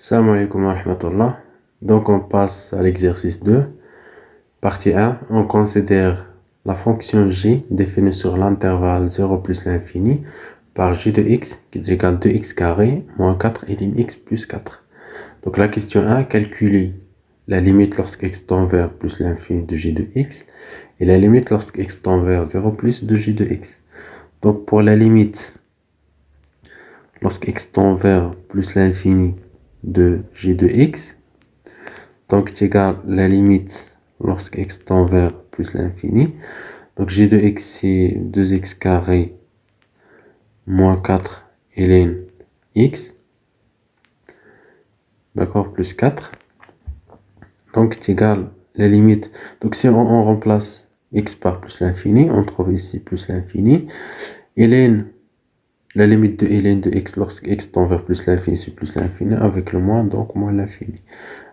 Salam alaikum wa rahmatullah. Donc on passe à l'exercice 2. Partie 1. On considère la fonction g définie sur l'intervalle 0 plus l'infini par j de x qui est égal à 2x carré moins 4 et ln x plus 4. Donc la question 1, calculer la limite lorsque x tend vers plus l'infini de j de x et la limite lorsque x tend vers 0 plus de j de x. Donc pour la limite lorsque x tend vers plus l'infini de j de x, donc c'est égal à la limite lorsque x tend vers plus l'infini. Donc j de x c'est 2x carré moins 4 ln x, d'accord, plus 4. Donc c'est égal à la limite. Donc si on remplace x par plus l'infini, on trouve ici plus l'infini. Ln, la limite de ln de x lorsque x tend vers plus l'infini, c'est plus l'infini, avec le moins, donc moins l'infini.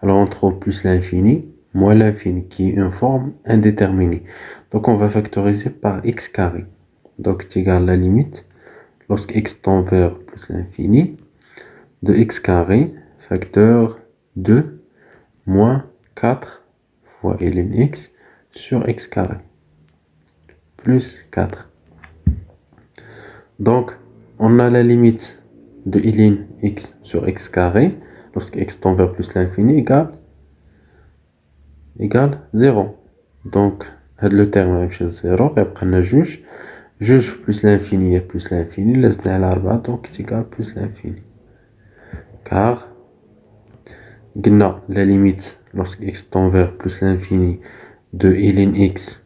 Alors on trouve plus l'infini, moins l'infini, qui est une forme indéterminée. Donc on va factoriser par x carré. Donc c'est égal à la limite, lorsque x tend vers plus l'infini, de x carré, facteur 2, moins 4 fois ln x sur x carré, plus 4. Donc, on a la limite de ln x sur x carré, lorsque x tend vers plus l'infini, égale 0. Donc, le terme est 0, et après on a juge plus l'infini et plus l'infini, لازمنا على 4, donc c'est égal plus l'infini. Car, la limite lorsque x tend vers plus l'infini de ln x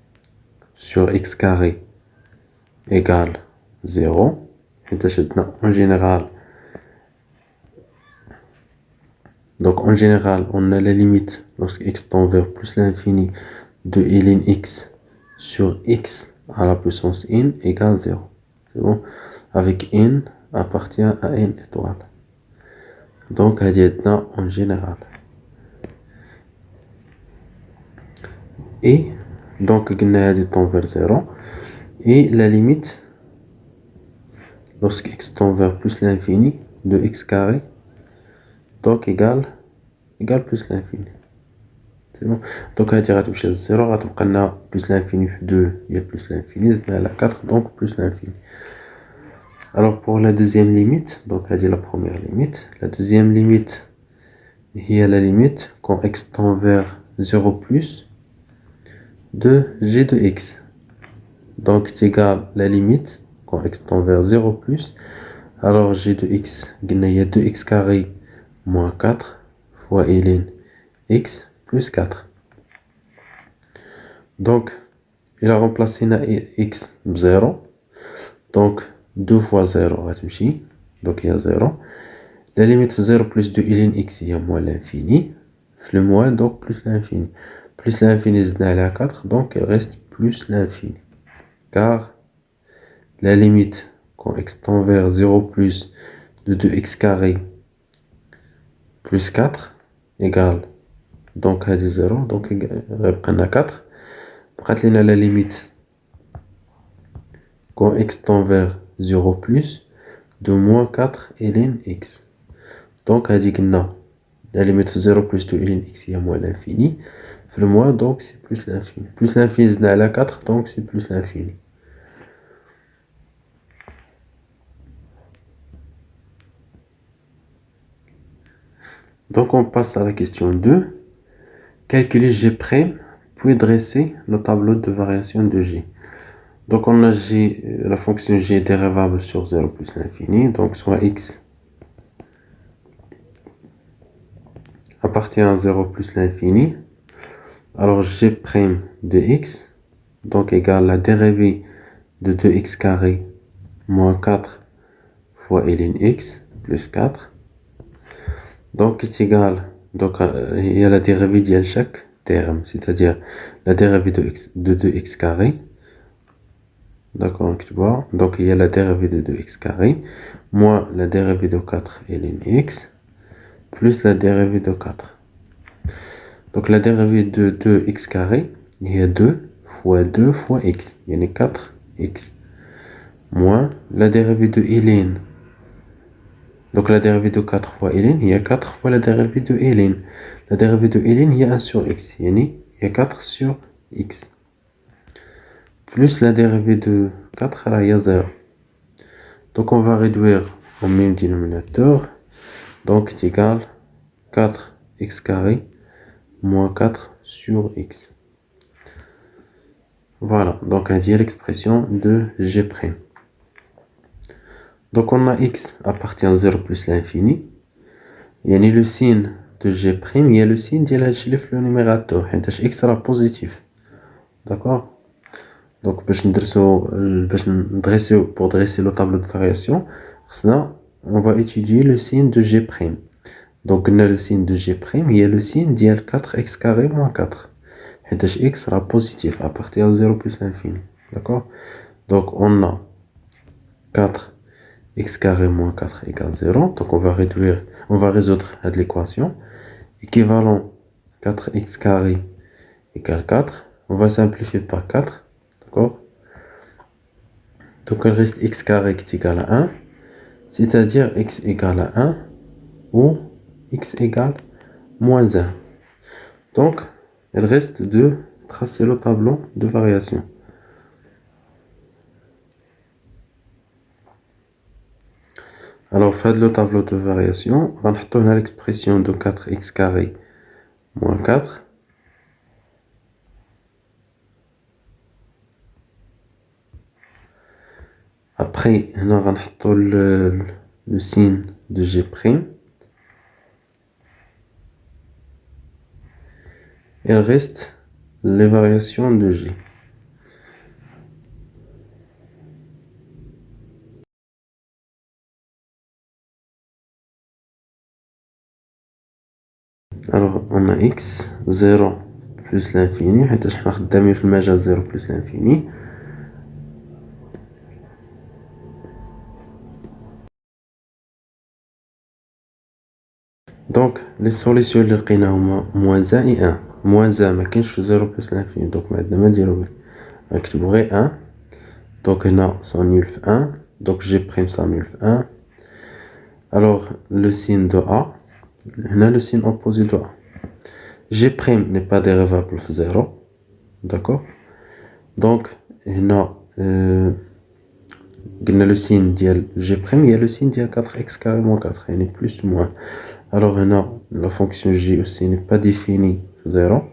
sur x carré égale 0. En général, donc en général, on a la limite lorsque x tend vers plus l'infini de ln x sur x à la puissance n égale 0. C'est bon? Avec n appartient à n étoile. Donc, en général. Et donc, on tend vers 0. Et la limite lorsque x tend vers plus l'infini de x carré, donc égale plus l'infini. C'est bon. Donc on va toucher 0, on va plus l'infini 2, il y a plus l'infini, c'est la 4, donc plus l'infini. Alors pour la deuxième limite, donc on a dit la première limite, la deuxième limite, il y a la limite quand x tend vers 0 plus de g de x. Donc c'est égal à la limite quand x tend vers 0 plus, alors g de x, il y a 2x carré moins 4 fois ln x plus 4. Donc, il a remplacé x 0. Donc, 2 fois 0, donc il y a 0. La limite 0 plus de ln x, il y a moins l'infini. Le moins, donc plus l'infini. Plus l'infini, c'est à 4, donc il reste plus l'infini. Car la limite, quand x tend vers 0 plus de 2x carré plus 4 égale, donc à 0, donc on a 4. On a la limite quand x tend vers 0 plus de moins 4 ln x. Donc, on dit que la limite 0 plus de ln x, il y a moins l'infini. Le moins, donc c'est plus l'infini. Plus l'infini, c'est à la 4, donc c'est plus l'infini. Donc, on passe à la question 2. Calculer g', puis dresser le tableau de variation de g. Donc, on a g, la fonction g est dérivable sur 0 plus l'infini, donc soit x appartient à 0 plus l'infini. Alors, g' de x, donc égale la dérivée de 2x carré moins 4 fois ln x plus 4. Donc, c'est égal, donc il y a la dérivée de chaque terme, c'est-à-dire la dérivée de 2x carré. D'accord, tu vois. Donc, il y a la dérivée de 2x carré moins la dérivée de 4 ln x plus la dérivée de 4. Donc, la dérivée de 2x carré, il y a 2 fois x, il y a 4x, moins la dérivée de ln Donc la dérivée de 4 fois ln, il y a 4 fois la dérivée de ln. La dérivée de ln, il y a 1 sur x. Il y a 4 sur x. Plus la dérivée de 4, là, il y a 0. Donc on va réduire au même dénominateur. Donc c'est égal 4x carré moins 4 sur x. Voilà, donc on dit l'expression de g'. Donc on a x appartient à 0 plus l'infini. Il y a le signe de g', il y a le signe de le numérateur. X sera positif. D'accord? Donc pour dresser le tableau de variation, on va étudier le signe de g'. Donc on a le signe de g', il y a le signe de 4x carré moins 4. X sera positif à partir de 0 plus l'infini. D'accord? Donc on a 4x carré moins 4 égale 0. Donc on va résoudre l'équation. Équivalent 4x carré égale 4. On va simplifier par 4. D'accord? Donc il reste x carré qui est égal à 1. C'est-à-dire x égale à 1 ou x égale moins 1. Donc il reste de tracer le tableau de variation. Alors, faire le tableau de variation, on va retourner à l'expression de 4x carré moins 4. Après, on va mettre le signe de g'. Il reste les variations de g. Alors, on a x, 0 plus l'infini. On va خدامين في المجال 0 plus l'infini. Donc, les solutions اللي لقينا هما moins 1 et 1. Moins 1 ما كاينش في 0 plus l'infini. Donc, ما عندنا ما نديرو به. نكتبو غير 1. Donc, هنا s'annule في 1. Donc, g' s'annule في 1. Alors, le signe de A. هنا le signe opposé de A. G' n'est pas dérivable de 0. D'accord? Donc, هنا قلنا le signe ديال G', il y a le signe ديال 4x carré moins 4, يعني plus ou moins. Alors, هنا la fonction G aussi n'est pas définie 0.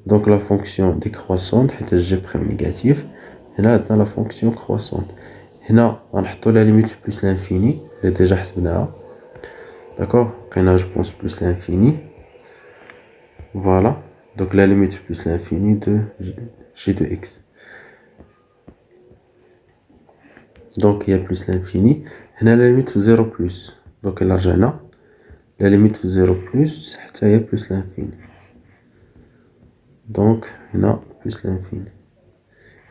Donc, la fonction décroissante, G' négatif. هنا la fonction croissante. هنا غنحطو la limite plus l'infini, j'ai déjà حسبناها. D'accord? Je pense plus l'infini. Voilà. Donc la limite plus l'infini de g de x. Donc il y a plus l'infini. Et là, la limite 0 plus. Donc la limite 0 plus, il y a plus l'infini. Donc il y a plus l'infini.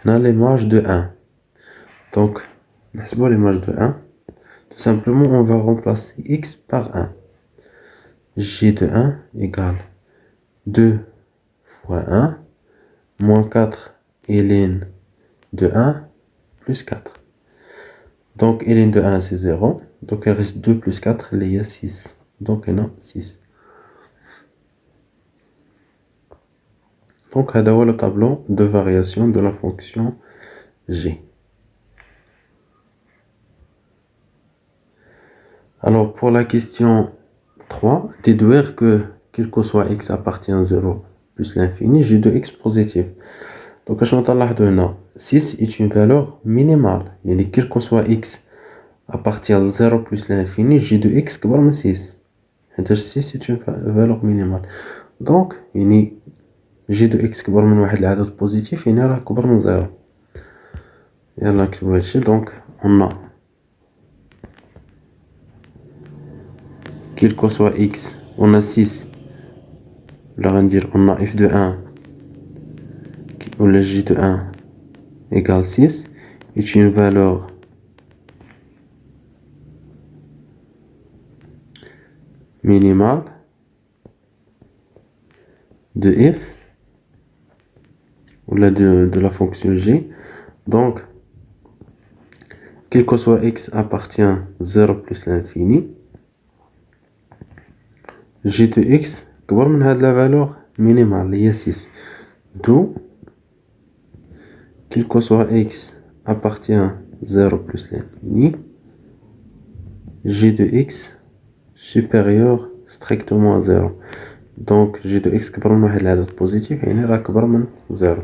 On a l'image de 1. Donc, l'image de 1. Tout simplement, on va remplacer x par 1. G de 1 égale 2 fois 1 moins 4 ln de 1 plus 4. Donc ln de 1 c'est 0. Donc il reste 2 plus 4, il y a 6. Donc il y a 6. Donc هذا هو le tableau de variation de la fonction g. Alors pour la question 3, déduire que quel que soit x appartient à 0 plus l'infini, g de x positif. Donc, je vais 6 est une valeur minimale. Yani, quel que soit x appartient à 0 plus l'infini, g de x est 6. 6 est une valeur minimale. Donc, yani, g de x est un nombre positif, yani, est plus que 0. Donc, on a quel que soit x, on a 6. Là, on a f de 1 ou le g de 1 égale 6 est une valeur minimale de f ou de la fonction g. Donc, quel que soit x appartient à 0 plus l'infini, J de x كبر من هاد la valeur minimale اللي هي 6. D'où quel que soit x appartient à 0 plus l'infini, J de x supérieur strictement à 0. Donc J de x كبر من واحد العدد بوزيتيف يعني راه كبر من 0.